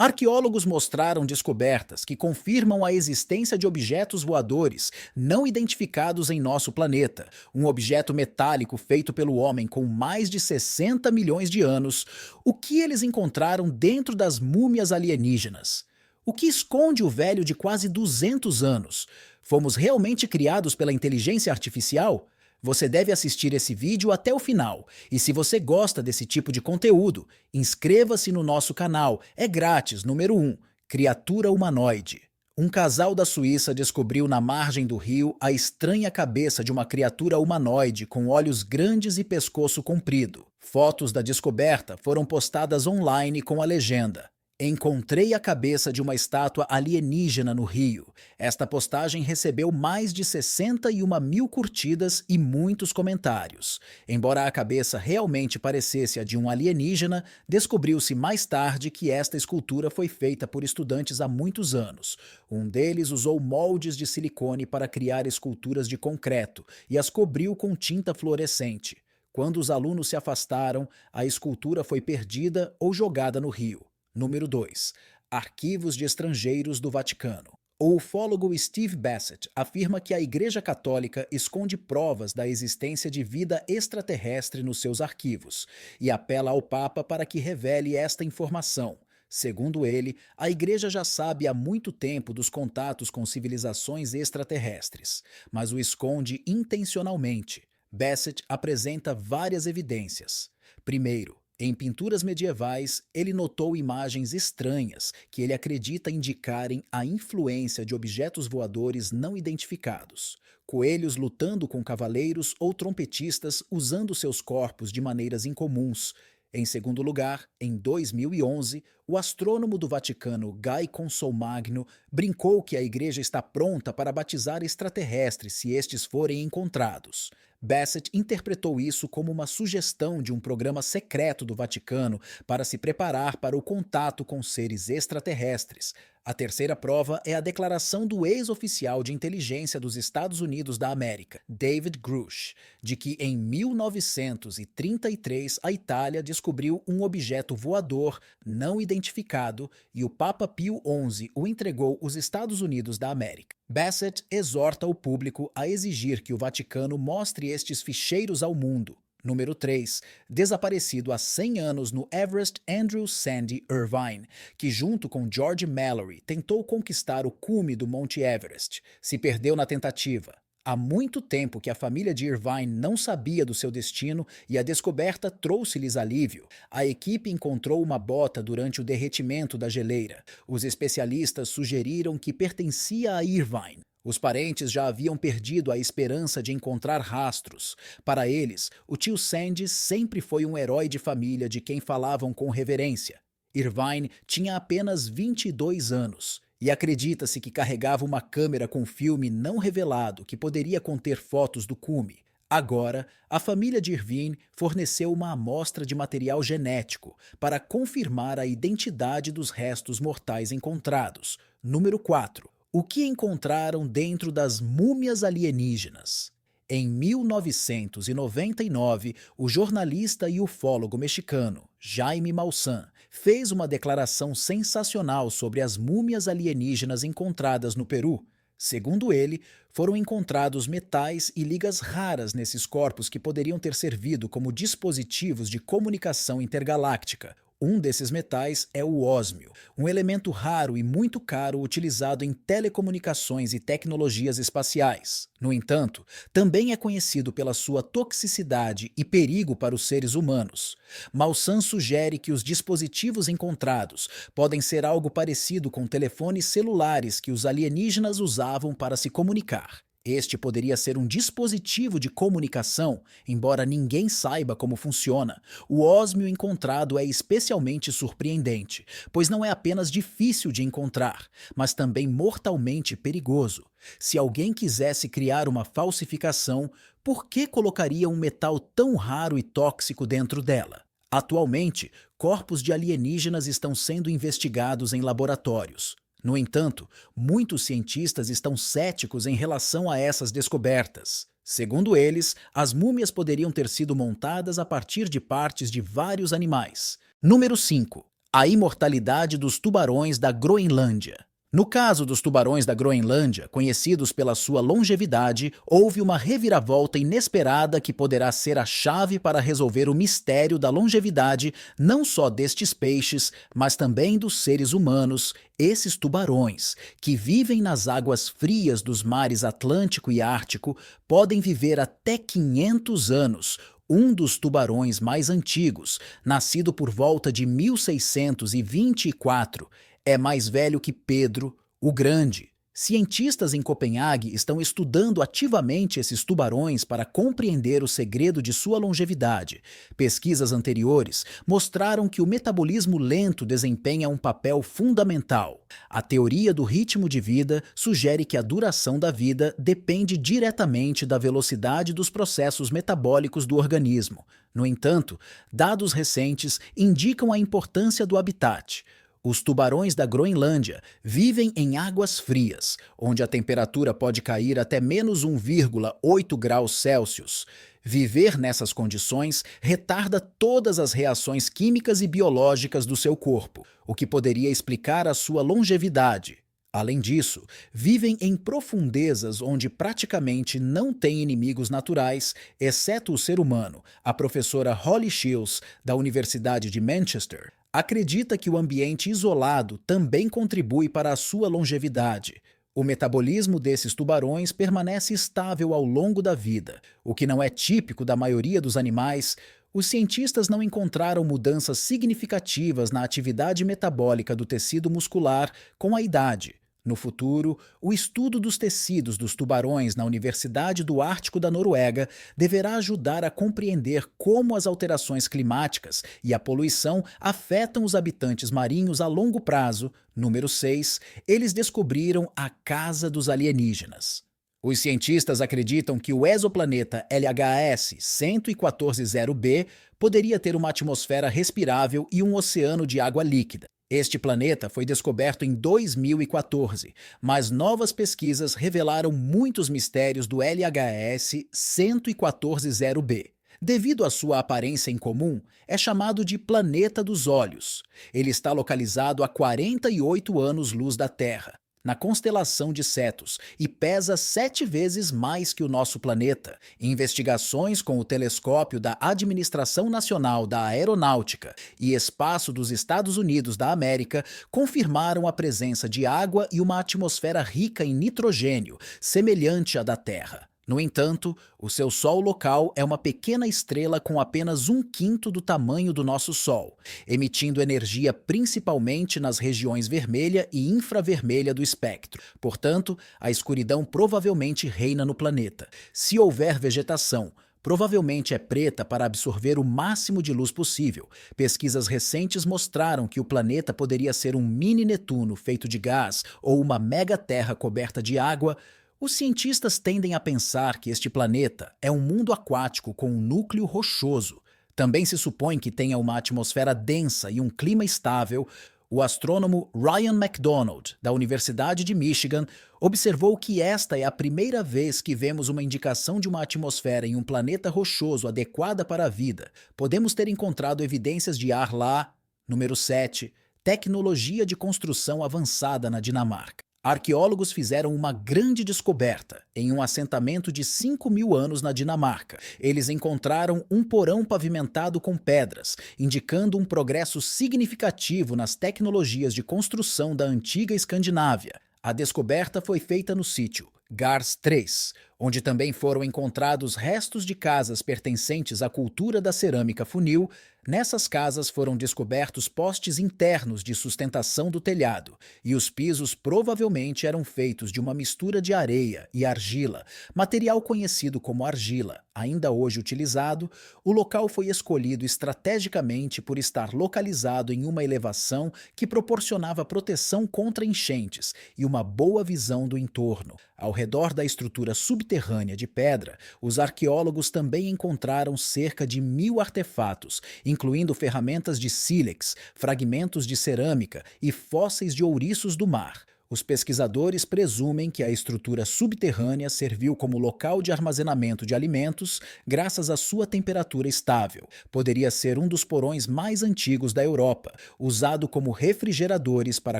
Arqueólogos mostraram descobertas que confirmam a existência de objetos voadores não identificados em nosso planeta. Um objeto metálico feito pelo homem com mais de 60 milhões de anos. O que eles encontraram dentro das múmias alienígenas? O que esconde o velho de quase 200 anos? Fomos realmente criados pela inteligência artificial? Você deve assistir esse vídeo até o final. E se você gosta desse tipo de conteúdo, inscreva-se no nosso canal. É grátis. Número 1. Criatura humanoide. Um casal da Suíça descobriu na margem do rio a estranha cabeça de uma criatura humanoide com olhos grandes e pescoço comprido. Fotos da descoberta foram postadas online com a legenda: "Encontrei a cabeça de uma estátua alienígena no rio." Esta postagem recebeu mais de 61 mil curtidas e muitos comentários. Embora a cabeça realmente parecesse a de um alienígena, descobriu-se mais tarde que esta escultura foi feita por estudantes há muitos anos. Um deles usou moldes de silicone para criar esculturas de concreto e as cobriu com tinta fluorescente. Quando os alunos se afastaram, a escultura foi perdida ou jogada no rio. Número 2. Arquivos de estrangeiros do Vaticano. O ufólogo Steve Bassett afirma que a Igreja Católica esconde provas da existência de vida extraterrestre nos seus arquivos e apela ao Papa para que revele esta informação. Segundo ele, a Igreja já sabe há muito tempo dos contatos com civilizações extraterrestres, mas o esconde intencionalmente. Bassett apresenta várias evidências. Primeiro, em pinturas medievais, ele notou imagens estranhas que ele acredita indicarem a influência de objetos voadores não identificados. Coelhos lutando com cavaleiros ou trompetistas usando seus corpos de maneiras incomuns. Em segundo lugar, em 2011, o astrônomo do Vaticano Guy Consolmagno brincou que a igreja está pronta para batizar extraterrestres se estes forem encontrados. Bassett interpretou isso como uma sugestão de um programa secreto do Vaticano para se preparar para o contato com seres extraterrestres. A terceira prova é a declaração do ex-oficial de inteligência dos Estados Unidos da América, David Grush, de que em 1933 a Itália descobriu um objeto voador não identificado e o Papa Pio XI o entregou aos Estados Unidos da América. Bassett exorta o público a exigir que o Vaticano mostre estes ficheiros ao mundo. Número 3. Desaparecido há 100 anos no Everest Andrew Sandy Irvine, que junto com George Mallory tentou conquistar o cume do Monte Everest. Se perdeu na tentativa. Há muito tempo que a família de Irvine não sabia do seu destino e a descoberta trouxe-lhes alívio. A equipe encontrou uma bota durante o derretimento da geleira. Os especialistas sugeriram que pertencia a Irvine. Os parentes já haviam perdido a esperança de encontrar rastros. Para eles, o tio Sandy sempre foi um herói de família de quem falavam com reverência. Irvine tinha apenas 22 anos e acredita-se que carregava uma câmera com filme não revelado que poderia conter fotos do cume. Agora, a família de Irvine forneceu uma amostra de material genético para confirmar a identidade dos restos mortais encontrados. Número 4. O que encontraram dentro das múmias alienígenas? Em 1999, o jornalista e ufólogo mexicano Jaime Maussan fez uma declaração sensacional sobre as múmias alienígenas encontradas no Peru. Segundo ele, foram encontrados metais e ligas raras nesses corpos que poderiam ter servido como dispositivos de comunicação intergaláctica. Um desses metais é o ósmio, um elemento raro e muito caro utilizado em telecomunicações e tecnologias espaciais. No entanto, também é conhecido pela sua toxicidade e perigo para os seres humanos. Maussan sugere que os dispositivos encontrados podem ser algo parecido com telefones celulares que os alienígenas usavam para se comunicar. Este poderia ser um dispositivo de comunicação, embora ninguém saiba como funciona. O ósmio encontrado é especialmente surpreendente, pois não é apenas difícil de encontrar, mas também mortalmente perigoso. Se alguém quisesse criar uma falsificação, por que colocaria um metal tão raro e tóxico dentro dela? Atualmente, corpos de alienígenas estão sendo investigados em laboratórios. No entanto, muitos cientistas estão céticos em relação a essas descobertas. Segundo eles, as múmias poderiam ter sido montadas a partir de partes de vários animais. Número 5. A imortalidade dos tubarões da Groenlândia. No caso dos tubarões da Groenlândia, conhecidos pela sua longevidade, houve uma reviravolta inesperada que poderá ser a chave para resolver o mistério da longevidade não só destes peixes, mas também dos seres humanos, esses tubarões, que vivem nas águas frias dos mares Atlântico e Ártico, podem viver até 500 anos. Um dos tubarões mais antigos, nascido por volta de 1624, é mais velho que Pedro o Grande. Cientistas em Copenhague estão estudando ativamente esses tubarões para compreender o segredo de sua longevidade. Pesquisas anteriores mostraram que o metabolismo lento desempenha um papel fundamental. A teoria do ritmo de vida sugere que a duração da vida depende diretamente da velocidade dos processos metabólicos do organismo. No entanto, dados recentes indicam a importância do habitat. Os tubarões da Groenlândia vivem em águas frias, onde a temperatura pode cair até menos 1,8 graus Celsius. Viver nessas condições retarda todas as reações químicas e biológicas do seu corpo, o que poderia explicar a sua longevidade. Além disso, vivem em profundezas onde praticamente não têm inimigos naturais, exceto o ser humano. A professora Holly Shields, da Universidade de Manchester, acredita que o ambiente isolado também contribui para a sua longevidade. O metabolismo desses tubarões permanece estável ao longo da vida, o que não é típico da maioria dos animais. Os cientistas não encontraram mudanças significativas na atividade metabólica do tecido muscular com a idade. No futuro, o estudo dos tecidos dos tubarões na Universidade do Ártico da Noruega deverá ajudar a compreender como as alterações climáticas e a poluição afetam os habitantes marinhos a longo prazo. Número 6, eles descobriram a casa dos alienígenas. Os cientistas acreditam que o exoplaneta LHS 1140b poderia ter uma atmosfera respirável e um oceano de água líquida. Este planeta foi descoberto em 2014, mas novas pesquisas revelaram muitos mistérios do LHS 1140b. Devido à sua aparência incomum, é chamado de Planeta dos Olhos. Ele está localizado a 48 anos-luz da Terra, na constelação de Cetus, e pesa 7 vezes mais que o nosso planeta. Investigações com o telescópio da Administração Nacional da Aeronáutica e Espaço dos Estados Unidos da América confirmaram a presença de água e uma atmosfera rica em nitrogênio, semelhante à da Terra. No entanto, o seu Sol local é uma pequena estrela com apenas 1/5 do tamanho do nosso Sol, emitindo energia principalmente nas regiões vermelha e infravermelha do espectro. Portanto, a escuridão provavelmente reina no planeta. Se houver vegetação, provavelmente é preta para absorver o máximo de luz possível. Pesquisas recentes mostraram que o planeta poderia ser um mini Netuno feito de gás ou uma mega-terra coberta de água. Os cientistas tendem a pensar que este planeta é um mundo aquático com um núcleo rochoso. Também se supõe que tenha uma atmosfera densa e um clima estável. O astrônomo Ryan McDonald, da Universidade de Michigan, observou que esta é a primeira vez que vemos uma indicação de uma atmosfera em um planeta rochoso adequada para a vida. Podemos ter encontrado evidências de ar lá. Número 7. Tecnologia de construção avançada na Dinamarca. Arqueólogos fizeram uma grande descoberta em um assentamento de 5.000 anos na Dinamarca. Eles encontraram um porão pavimentado com pedras, indicando um progresso significativo nas tecnologias de construção da antiga Escandinávia. A descoberta foi feita no sítio Gars 3, onde também foram encontrados restos de casas pertencentes à cultura da cerâmica funil. Nessas casas foram descobertos postes internos de sustentação do telhado, e os pisos provavelmente eram feitos de uma mistura de areia e argila, material conhecido como argila, ainda hoje utilizado. O local foi escolhido estrategicamente por estar localizado em uma elevação que proporcionava proteção contra enchentes e uma boa visão do entorno. Ao redor da estrutura subterrânea de pedra, os arqueólogos também encontraram cerca de 1.000 artefatos, incluindo ferramentas de sílex, fragmentos de cerâmica e fósseis de ouriços do mar. Os pesquisadores presumem que a estrutura subterrânea serviu como local de armazenamento de alimentos graças à sua temperatura estável. Poderia ser um dos porões mais antigos da Europa, usado como refrigeradores para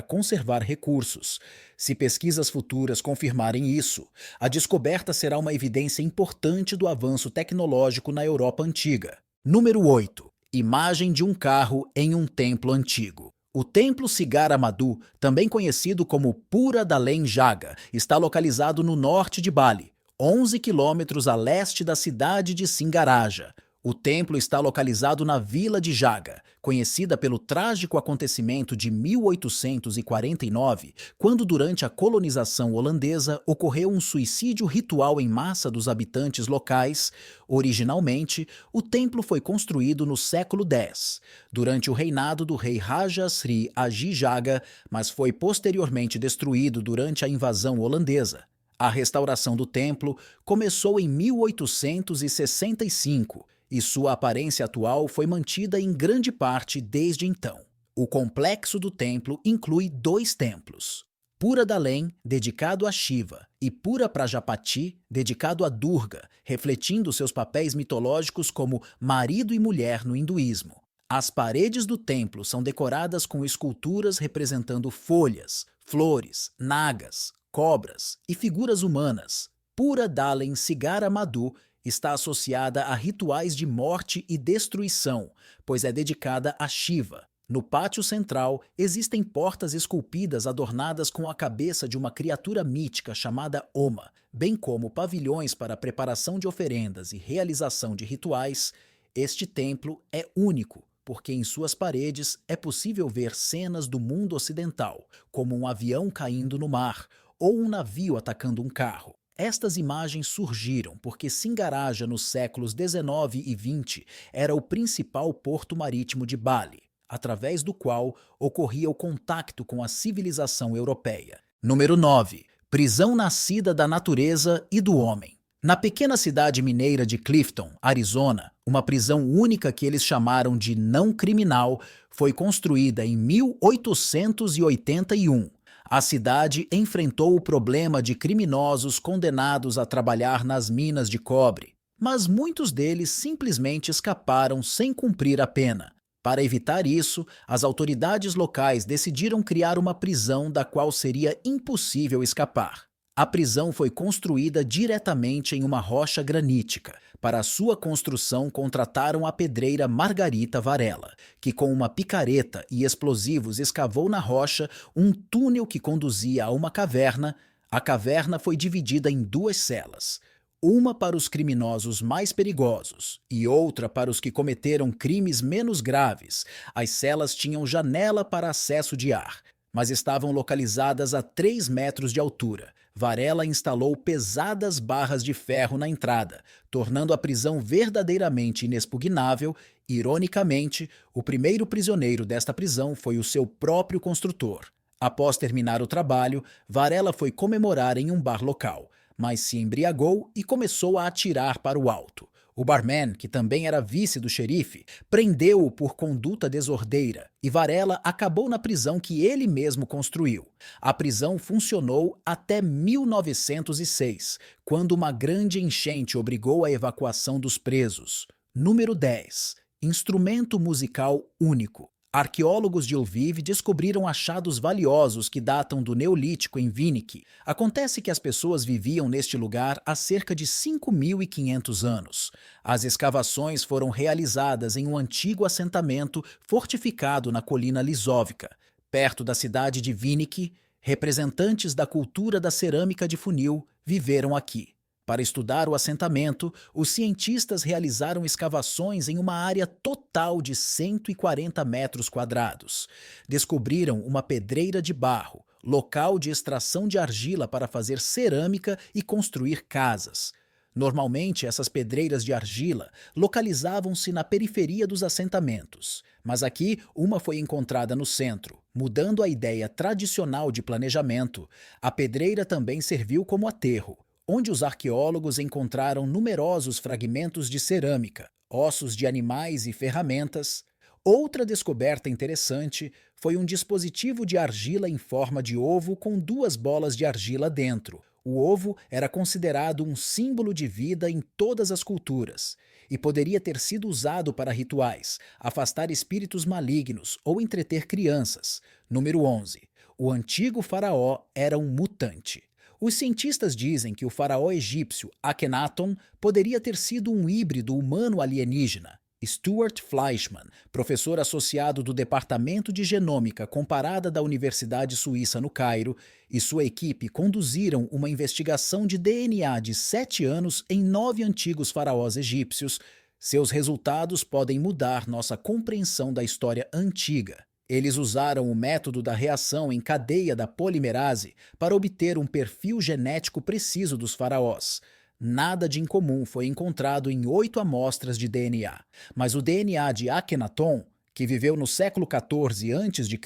conservar recursos. Se pesquisas futuras confirmarem isso, a descoberta será uma evidência importante do avanço tecnológico na Europa antiga. Número 8. Imagem de um carro em um templo antigo. O Templo Sigar Madhu, também conhecido como Pura Dalen Jaga, está localizado no norte de Bali, 11 quilômetros a leste da cidade de Singaraja. O templo está localizado na Vila de Jaga, conhecida pelo trágico acontecimento de 1849, quando durante a colonização holandesa ocorreu um suicídio ritual em massa dos habitantes locais. Originalmente, o templo foi construído no século X, durante o reinado do rei Raja Sri Aji Jaga, mas foi posteriormente destruído durante a invasão holandesa. A restauração do templo começou em 1865 e sua aparência atual foi mantida em grande parte desde então. O complexo do templo inclui 2 templos: Pura Dalen, dedicado a Shiva, e Pura Prajapati, dedicado a Durga, refletindo seus papéis mitológicos como marido e mulher no hinduísmo. As paredes do templo são decoradas com esculturas representando folhas, flores, nagas, cobras e figuras humanas. Pura Dalen Sigar Madhu está associada a rituais de morte e destruição, pois é dedicada a Shiva. No pátio central, existem portas esculpidas adornadas com a cabeça de uma criatura mítica chamada Oma, bem como pavilhões para preparação de oferendas e realização de rituais. Este templo é único, porque em suas paredes é possível ver cenas do mundo ocidental, como um avião caindo no mar ou um navio atacando um carro. Estas imagens surgiram porque Singaraja, nos séculos 19 e 20, era o principal porto marítimo de Bali, através do qual ocorria o contacto com a civilização europeia. Número 9. Prisão nascida da natureza e do homem. Na pequena cidade mineira de Clifton, Arizona, uma prisão única que eles chamaram de não criminal foi construída em 1881. A cidade enfrentou o problema de criminosos condenados a trabalhar nas minas de cobre, mas muitos deles simplesmente escaparam sem cumprir a pena. Para evitar isso, as autoridades locais decidiram criar uma prisão da qual seria impossível escapar. A prisão foi construída diretamente em uma rocha granítica. Para sua construção, contrataram a pedreira Margarita Varela, que com uma picareta e explosivos escavou na rocha um túnel que conduzia a uma caverna. A caverna foi dividida em 2 celas, uma para os criminosos mais perigosos e outra para os que cometeram crimes menos graves. As celas tinham janela para acesso de ar, mas estavam localizadas a 3 metros de altura. Varela instalou pesadas barras de ferro na entrada, tornando a prisão verdadeiramente inexpugnável. Ironicamente, o primeiro prisioneiro desta prisão foi o seu próprio construtor. Após terminar o trabalho, Varela foi comemorar em um bar local, mas se embriagou e começou a atirar para o alto. O barman, que também era vice do xerife, prendeu-o por conduta desordeira e Varela acabou na prisão que ele mesmo construiu. A prisão funcionou até 1906, quando uma grande enchente obrigou a evacuação dos presos. Número 10. Instrumento musical único. Arqueólogos de Lviv descobriram achados valiosos que datam do Neolítico em Viniky. Acontece que as pessoas viviam neste lugar há cerca de 5.500 anos. As escavações foram realizadas em um antigo assentamento fortificado na colina Lisóvica, perto da cidade de Viniky. Representantes da cultura da cerâmica de funil viveram aqui. Para estudar o assentamento, os cientistas realizaram escavações em uma área total de 140 metros quadrados. Descobriram uma pedreira de barro, local de extração de argila para fazer cerâmica e construir casas. Normalmente, essas pedreiras de argila localizavam-se na periferia dos assentamentos, mas aqui uma foi encontrada no centro. Mudando a ideia tradicional de planejamento, a pedreira também serviu como aterro, onde os arqueólogos encontraram numerosos fragmentos de cerâmica, ossos de animais e ferramentas. Outra descoberta interessante foi um dispositivo de argila em forma de ovo com duas bolas de argila dentro. O ovo era considerado um símbolo de vida em todas as culturas e poderia ter sido usado para rituais, afastar espíritos malignos ou entreter crianças. Número 11. O antigo faraó era um mutante. Os cientistas dizem que o faraó egípcio Akhenaton poderia ter sido um híbrido humano-alienígena. Stuart Fleischmann, professor associado do Departamento de Genômica Comparada da Universidade Suíça no Cairo, e sua equipe conduziram uma investigação de DNA de 7 anos em 9 antigos faraós egípcios. Seus resultados podem mudar nossa compreensão da história antiga. Eles usaram o método da reação em cadeia da polimerase para obter um perfil genético preciso dos faraós. Nada de incomum foi encontrado em 8 amostras de DNA, mas o DNA de Akhenaton, que viveu no século XIV a.C.,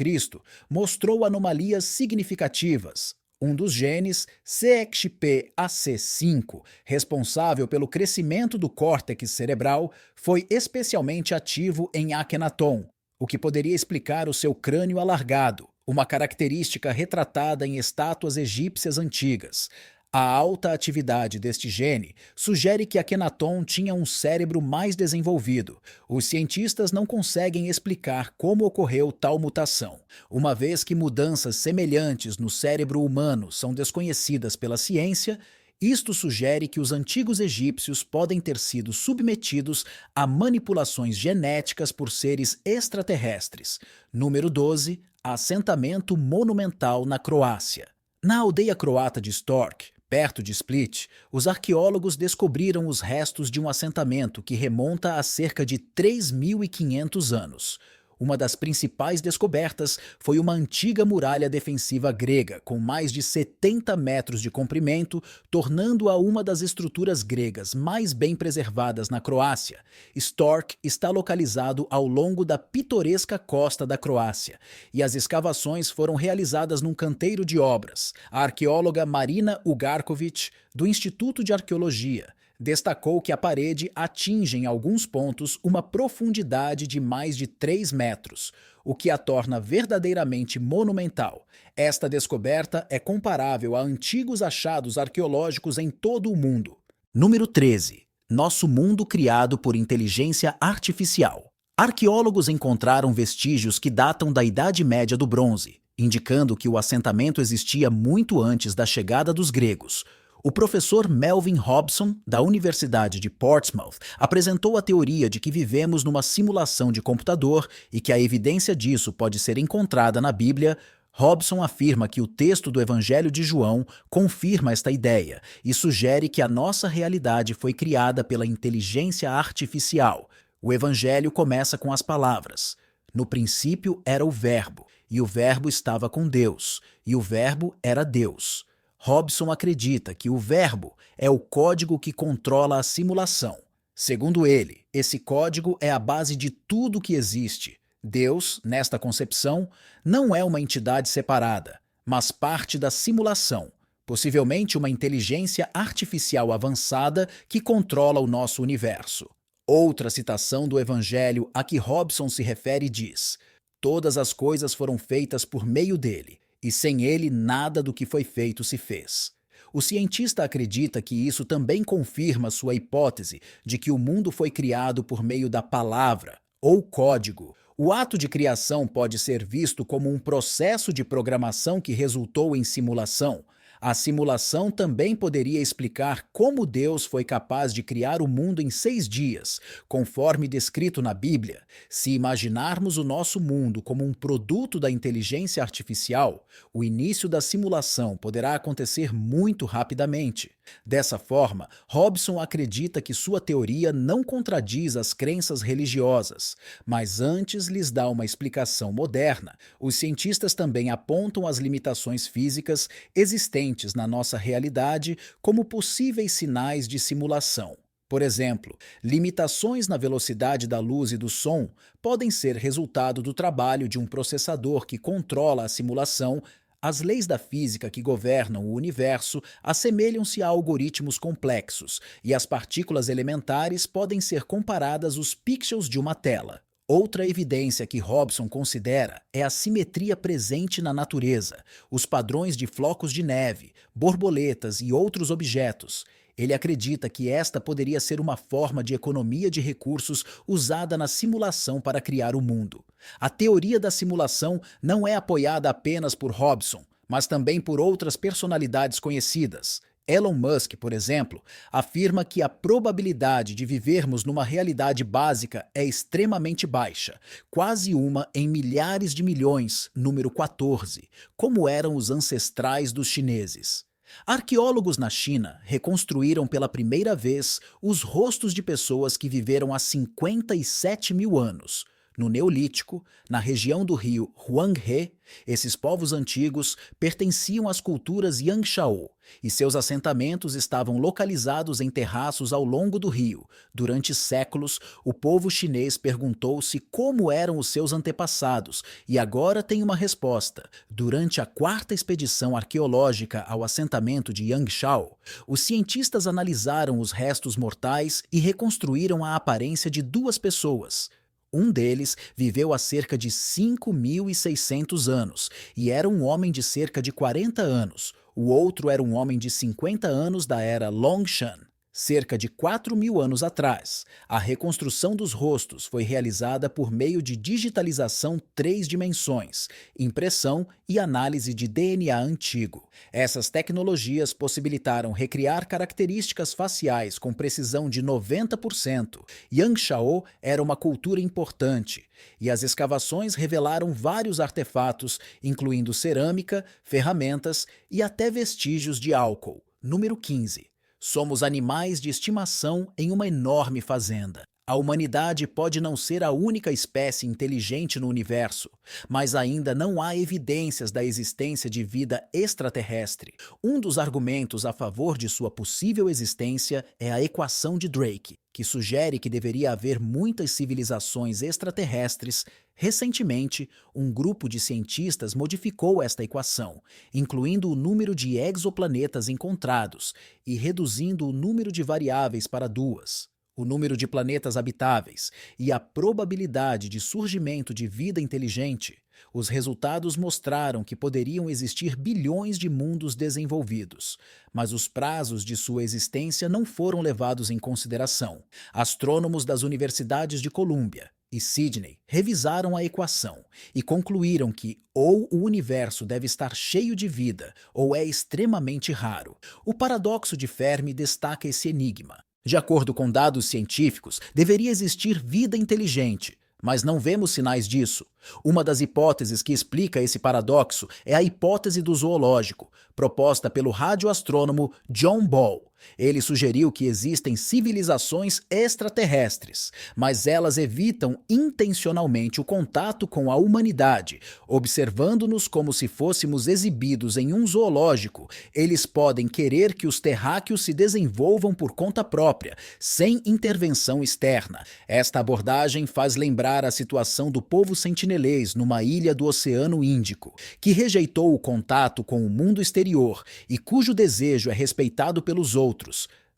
mostrou anomalias significativas. Um dos genes, CXP-AC5, responsável pelo crescimento do córtex cerebral, foi especialmente ativo em Akhenaton, o que poderia explicar o seu crânio alargado, uma característica retratada em estátuas egípcias antigas. A alta atividade deste gene sugere que Akhenaton tinha um cérebro mais desenvolvido. Os cientistas não conseguem explicar como ocorreu tal mutação, uma vez que mudanças semelhantes no cérebro humano são desconhecidas pela ciência. Isto sugere que os antigos egípcios podem ter sido submetidos a manipulações genéticas por seres extraterrestres. Número 12. Assentamento monumental na Croácia. Na aldeia croata de Stork, perto de Split, os arqueólogos descobriram os restos de um assentamento que remonta a cerca de 3.500 anos. Uma das principais descobertas foi uma antiga muralha defensiva grega, com mais de 70 metros de comprimento, tornando-a uma das estruturas gregas mais bem preservadas na Croácia. Stork está localizado ao longo da pitoresca costa da Croácia, e as escavações foram realizadas num canteiro de obras. A arqueóloga Marina Ugarkovic, do Instituto de Arqueologia, destacou que a parede atinge em alguns pontos uma profundidade de mais de 3 metros, o que a torna verdadeiramente monumental. Esta descoberta é comparável a antigos achados arqueológicos em todo o mundo. Número 13. Nosso mundo criado por inteligência artificial. Arqueólogos encontraram vestígios que datam da Idade Média do Bronze, indicando que o assentamento existia muito antes da chegada dos gregos. O professor Melvin Hobson, da Universidade de Portsmouth, apresentou a teoria de que vivemos numa simulação de computador e que a evidência disso pode ser encontrada na Bíblia. Hobson afirma que o texto do Evangelho de João confirma esta ideia e sugere que a nossa realidade foi criada pela inteligência artificial. O Evangelho começa com as palavras: "No princípio era o Verbo, e o Verbo estava com Deus, e o Verbo era Deus." Hobson acredita que o verbo é o código que controla a simulação. Segundo ele, esse código é a base de tudo que existe. Deus, nesta concepção, não é uma entidade separada, mas parte da simulação, possivelmente uma inteligência artificial avançada que controla o nosso universo. Outra citação do Evangelho a que Hobson se refere diz: "Todas as coisas foram feitas por meio dele, e sem ele nada do que foi feito se fez." O cientista acredita que isso também confirma sua hipótese de que o mundo foi criado por meio da palavra, ou código. O ato de criação pode ser visto como um processo de programação que resultou em simulação. A simulação também poderia explicar como Deus foi capaz de criar o mundo em 6 dias, conforme descrito na Bíblia. Se imaginarmos o nosso mundo como um produto da inteligência artificial, o início da simulação poderá acontecer muito rapidamente. Dessa forma, Hobson acredita que sua teoria não contradiz as crenças religiosas, mas antes lhes dá uma explicação moderna. Os cientistas também apontam as limitações físicas existentes na nossa realidade como possíveis sinais de simulação. Por exemplo, limitações na velocidade da luz e do som podem ser resultado do trabalho de um processador que controla a simulação. As leis da física que governam o universo assemelham-se a algoritmos complexos, e as partículas elementares podem ser comparadas aos pixels de uma tela. Outra evidência que Hobson considera é a simetria presente na natureza, os padrões de flocos de neve, borboletas e outros objetos. Ele acredita que esta poderia ser uma forma de economia de recursos usada na simulação para criar o mundo. A teoria da simulação não é apoiada apenas por Hobson, mas também por outras personalidades conhecidas. Elon Musk, por exemplo, afirma que a probabilidade de vivermos numa realidade básica é extremamente baixa, quase uma em milhares de milhões, número 14, como eram os ancestrais dos chineses. Arqueólogos na China reconstruíram pela primeira vez os rostos de pessoas que viveram há 57 mil anos. No Neolítico, na região do rio Huanghe, esses povos antigos pertenciam às culturas Yangshao, e seus assentamentos estavam localizados em terraços ao longo do rio. Durante séculos, o povo chinês perguntou-se como eram os seus antepassados, e agora tem uma resposta. Durante a quarta expedição arqueológica ao assentamento de Yangshao, os cientistas analisaram os restos mortais e reconstruíram a aparência de duas pessoas. Um deles viveu há cerca de 5.600 anos e era um homem de cerca de 40 anos. O outro era um homem de 50 anos da era Longshan. Cerca de 4.000 anos atrás, a reconstrução dos rostos foi realizada por meio de digitalização 3 dimensões, impressão e análise de DNA antigo. Essas tecnologias possibilitaram recriar características faciais com precisão de 90%. Yangshao era uma cultura importante, e as escavações revelaram vários artefatos, incluindo cerâmica, ferramentas e até vestígios de álcool. Número 15. Somos animais de estimação em uma enorme fazenda. A humanidade pode não ser a única espécie inteligente no universo, mas ainda não há evidências da existência de vida extraterrestre. Um dos argumentos a favor de sua possível existência é a equação de Drake, que sugere que deveria haver muitas civilizações extraterrestres. Recentemente, um grupo de cientistas modificou esta equação, incluindo o número de exoplanetas encontrados e reduzindo o número de variáveis para duas. O número de planetas habitáveis e a probabilidade de surgimento de vida inteligente. Os resultados mostraram que poderiam existir bilhões de mundos desenvolvidos, mas os prazos de sua existência não foram levados em consideração. Astrônomos das universidades de Colômbia e Sydney revisaram a equação e concluíram que ou o universo deve estar cheio de vida ou é extremamente raro. O paradoxo de Fermi destaca esse enigma. De acordo com dados científicos, deveria existir vida inteligente, mas não vemos sinais disso. Uma das hipóteses que explica esse paradoxo é a hipótese do zoológico, proposta pelo radioastrônomo John Ball. Ele sugeriu que existem civilizações extraterrestres, mas elas evitam intencionalmente o contato com a humanidade, observando-nos como se fôssemos exibidos em um zoológico. Eles podem querer que os terráqueos se desenvolvam por conta própria, sem intervenção externa. Esta abordagem faz lembrar a situação do povo sentinelês numa ilha do Oceano Índico, que rejeitou o contato com o mundo exterior e cujo desejo é respeitado pelos outros.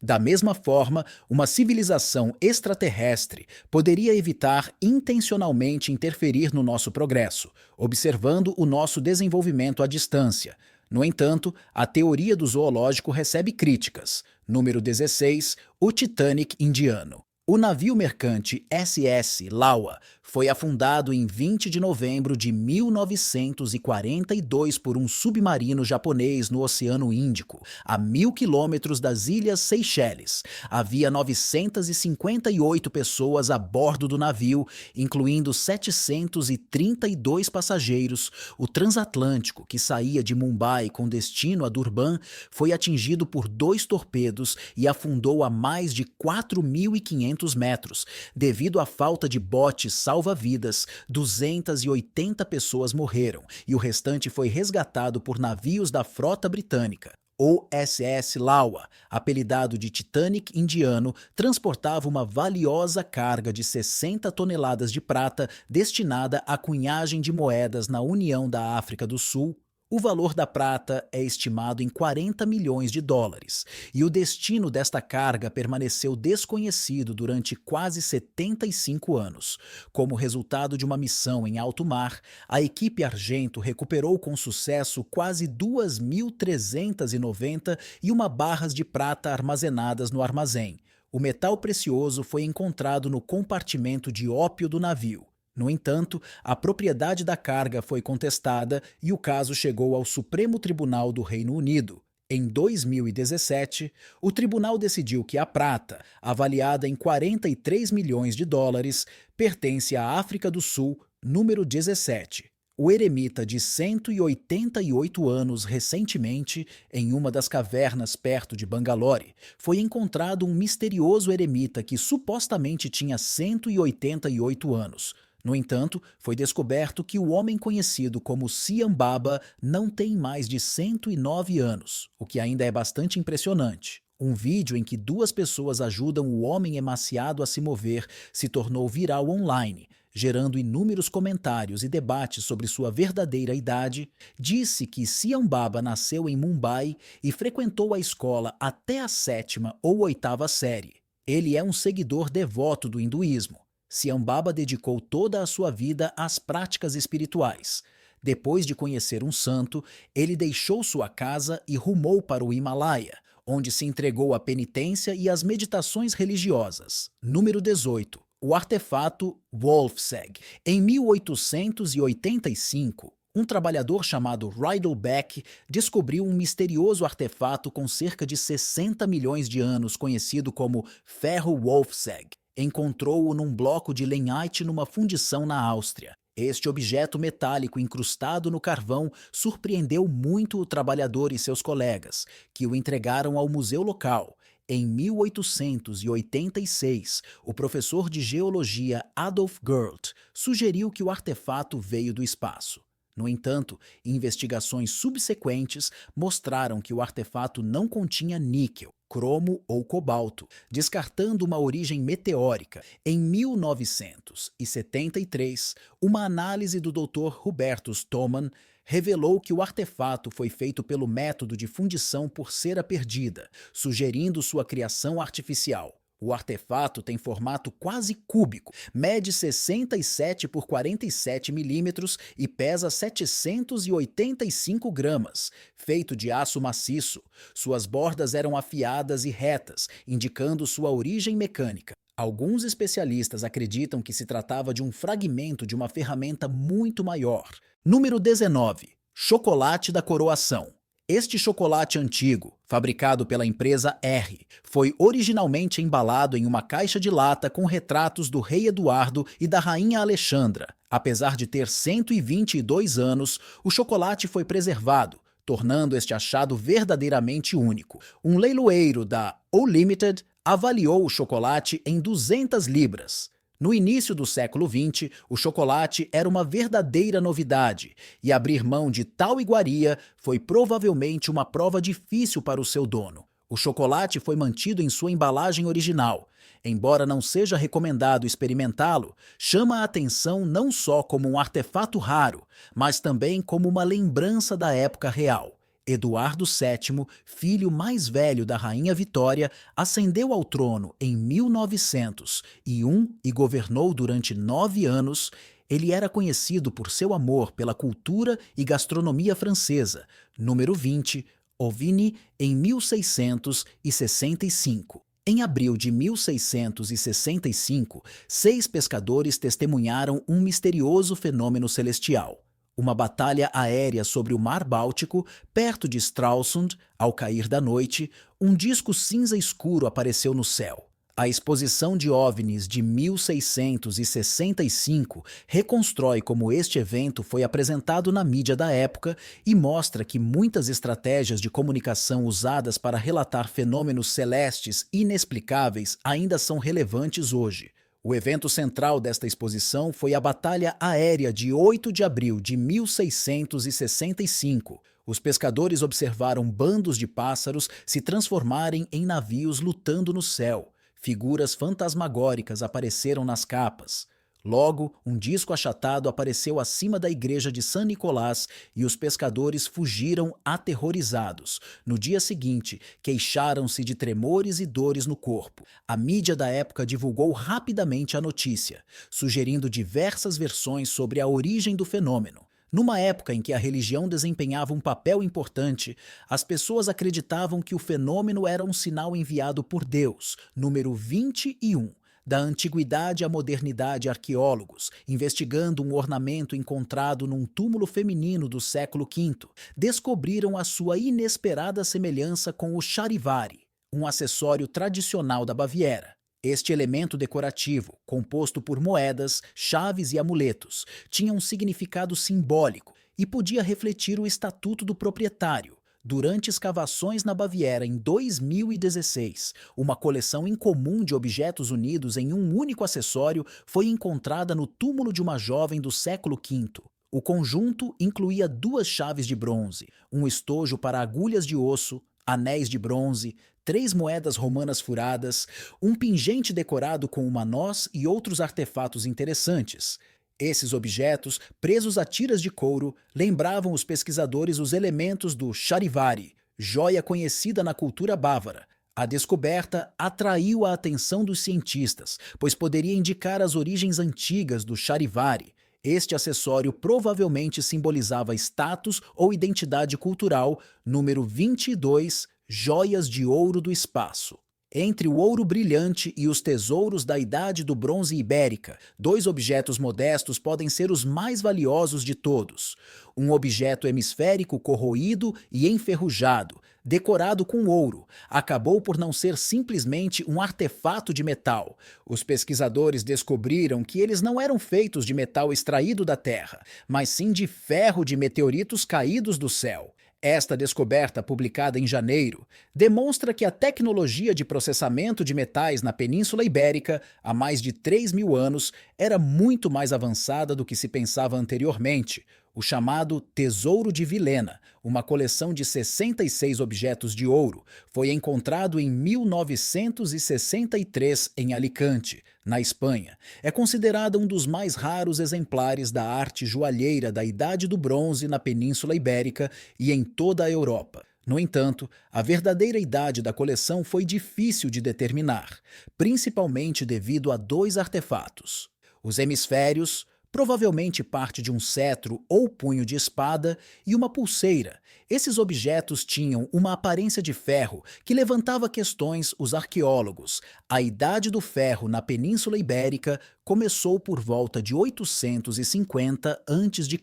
Da mesma forma, uma civilização extraterrestre poderia evitar intencionalmente interferir no nosso progresso, observando o nosso desenvolvimento à distância. No entanto, a teoria do zoológico recebe críticas. Número 16, o Titanic indiano. O navio mercante SS Lawa foi afundado em 20 de novembro de 1942 por um submarino japonês no Oceano Índico, a 1.000 quilômetros das Ilhas Seychelles. Havia 958 pessoas a bordo do navio, incluindo 732 passageiros. O transatlântico, que saía de Mumbai com destino a Durban, foi atingido por 2 torpedos e afundou a mais de 4.500 metros. Devido à falta de botes salva-vidas, 280 pessoas morreram e o restante foi resgatado por navios da frota britânica. O SS Lawa, apelidado de Titanic indiano, transportava uma valiosa carga de 60 toneladas de prata destinada à cunhagem de moedas na União da África do Sul, O valor da prata é estimado em 40 milhões de dólares, e o destino desta carga permaneceu desconhecido durante quase 75 anos. Como resultado de uma missão em alto mar, a equipe Argento recuperou com sucesso quase 2.390 e uma barras de prata armazenadas no armazém. O metal precioso foi encontrado no compartimento de ópio do navio. No entanto, a propriedade da carga foi contestada e o caso chegou ao Supremo Tribunal do Reino Unido. Em 2017, o tribunal decidiu que a prata, avaliada em 43 milhões de dólares, pertence à África do Sul, número 17. O eremita de 188 anos recentemente, em uma das cavernas perto de Bangalore, foi encontrado um misterioso eremita que supostamente tinha 188 anos. No entanto, foi descoberto que o homem conhecido como Siam Baba não tem mais de 109 anos, o que ainda é bastante impressionante. Um vídeo em que duas pessoas ajudam o homem emaciado a se mover se tornou viral online, gerando inúmeros comentários e debates sobre sua verdadeira idade. Disse que Siam Baba nasceu em Mumbai e frequentou a escola até a 7ª ou 8ª série. Ele é um seguidor devoto do hinduísmo. Siam Baba dedicou toda a sua vida às práticas espirituais. Depois de conhecer um santo, ele deixou sua casa e rumou para o Himalaia, onde se entregou à penitência e às meditações religiosas. Número 18. O artefato Wolfseg. Em 1885, um trabalhador chamado Rydell Beck descobriu um misterioso artefato com cerca de 60 milhões de anos conhecido como ferro Wolfseg. Encontrou-o num bloco de lenhite numa fundição na Áustria. Este objeto metálico incrustado no carvão surpreendeu muito o trabalhador e seus colegas, que o entregaram ao museu local. Em 1886, o professor de geologia Adolf Gerlt sugeriu que o artefato veio do espaço. No entanto, investigações subsequentes mostraram que o artefato não continha níquel, cromo ou cobalto, descartando uma origem meteórica. Em 1973, uma análise do Dr. Hubertus Thomann revelou que o artefato foi feito pelo método de fundição por cera perdida, sugerindo sua criação artificial. O artefato tem formato quase cúbico, mede 67 por 47 milímetros e pesa 785 gramas, feito de aço maciço. Suas bordas eram afiadas e retas, indicando sua origem mecânica. Alguns especialistas acreditam que se tratava de um fragmento de uma ferramenta muito maior. Número 19. Chocolate da coroação. Este chocolate antigo, fabricado pela empresa R, foi originalmente embalado em uma caixa de lata com retratos do rei Eduardo e da rainha Alexandra. Apesar de ter 122 anos, o chocolate foi preservado, tornando este achado verdadeiramente único. Um leiloeiro da O Limited avaliou o chocolate em 200 libras. No início do século XX, o chocolate era uma verdadeira novidade, e abrir mão de tal iguaria foi provavelmente uma prova difícil para o seu dono. O chocolate foi mantido em sua embalagem original. Embora não seja recomendado experimentá-lo, chama a atenção não só como um artefato raro, mas também como uma lembrança da época real. Eduardo VII, filho mais velho da Rainha Vitória, ascendeu ao trono em 1901 e governou durante 9 anos. Ele era conhecido por seu amor pela cultura e gastronomia francesa. Número 20, Auvigny, em 1665. Em abril de 1665, 6 pescadores testemunharam um misterioso fenômeno celestial. Uma batalha aérea sobre o Mar Báltico, perto de Stralsund, ao cair da noite, um disco cinza escuro apareceu no céu. A exposição de OVNIs de 1665 reconstrói como este evento foi apresentado na mídia da época e mostra que muitas estratégias de comunicação usadas para relatar fenômenos celestes inexplicáveis ainda são relevantes hoje. O evento central desta exposição foi a Batalha Aérea de 8 de abril de 1665. Os pescadores observaram bandos de pássaros se transformarem em navios lutando no céu. Figuras fantasmagóricas apareceram nas capas. Logo, um disco achatado apareceu acima da igreja de San Nicolás e os pescadores fugiram aterrorizados. No dia seguinte, queixaram-se de tremores e dores no corpo. A mídia da época divulgou rapidamente a notícia, sugerindo diversas versões sobre a origem do fenômeno. Numa época em que a religião desempenhava um papel importante, as pessoas acreditavam que o fenômeno era um sinal enviado por Deus, número 21. Da antiguidade à modernidade, arqueólogos, investigando um ornamento encontrado num túmulo feminino do século V, descobriram a sua inesperada semelhança com o charivari, um acessório tradicional da Baviera. Este elemento decorativo, composto por moedas, chaves e amuletos, tinha um significado simbólico e podia refletir o estatuto do proprietário. Durante escavações na Baviera em 2016, uma coleção incomum de objetos unidos em um único acessório foi encontrada no túmulo de uma jovem do século V. O conjunto incluía duas chaves de bronze, um estojo para agulhas de osso, anéis de bronze, 3 moedas romanas furadas, um pingente decorado com uma noz e outros artefatos interessantes. Esses objetos, presos a tiras de couro, lembravam os pesquisadores os elementos do charivari, joia conhecida na cultura bávara. A descoberta atraiu a atenção dos cientistas, pois poderia indicar as origens antigas do charivari. Este acessório provavelmente simbolizava status ou identidade cultural, número 22, joias de ouro do espaço. Entre o ouro brilhante e os tesouros da Idade do Bronze Ibérica, 2 objetos modestos podem ser os mais valiosos de todos. Um objeto hemisférico corroído e enferrujado, decorado com ouro, acabou por não ser simplesmente um artefato de metal. Os pesquisadores descobriram que eles não eram feitos de metal extraído da terra, mas sim de ferro de meteoritos caídos do céu. Esta descoberta, publicada em janeiro, demonstra que a tecnologia de processamento de metais na Península Ibérica, há mais de 3.000 anos, era muito mais avançada do que se pensava anteriormente. O chamado Tesouro de Vilhena, uma coleção de 66 objetos de ouro, foi encontrado em 1963 em Alicante, na Espanha. É considerado um dos mais raros exemplares da arte joalheira da Idade do Bronze na Península Ibérica e em toda a Europa. No entanto, a verdadeira idade da coleção foi difícil de determinar, principalmente devido a 2 artefatos. Os hemisférios, provavelmente parte de um cetro ou punho de espada, e uma pulseira. Esses objetos tinham uma aparência de ferro que levantava questões os arqueólogos. A Idade do Ferro na Península Ibérica começou por volta de 850 a.C.,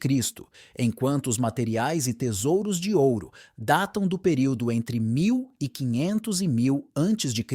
enquanto os materiais e tesouros de ouro datam do período entre 1500 e 1000 a.C.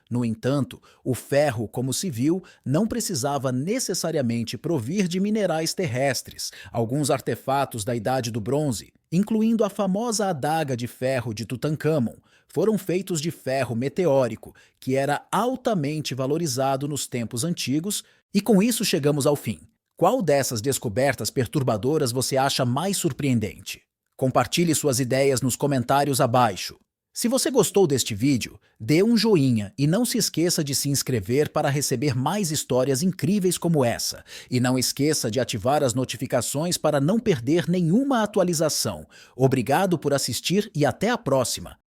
No entanto, o ferro, como se viu, não precisava necessariamente provir de minerais terrestres. Alguns artefatos da Idade do Bronze, incluindo a famosa adaga de ferro de Tutancâmon, foram feitos de ferro meteórico, que era altamente valorizado nos tempos antigos, e com isso chegamos ao fim. Qual dessas descobertas perturbadoras você acha mais surpreendente? Compartilhe suas ideias nos comentários abaixo. Se você gostou deste vídeo, dê um joinha e não se esqueça de se inscrever para receber mais histórias incríveis como essa. E não esqueça de ativar as notificações para não perder nenhuma atualização. Obrigado por assistir e até a próxima!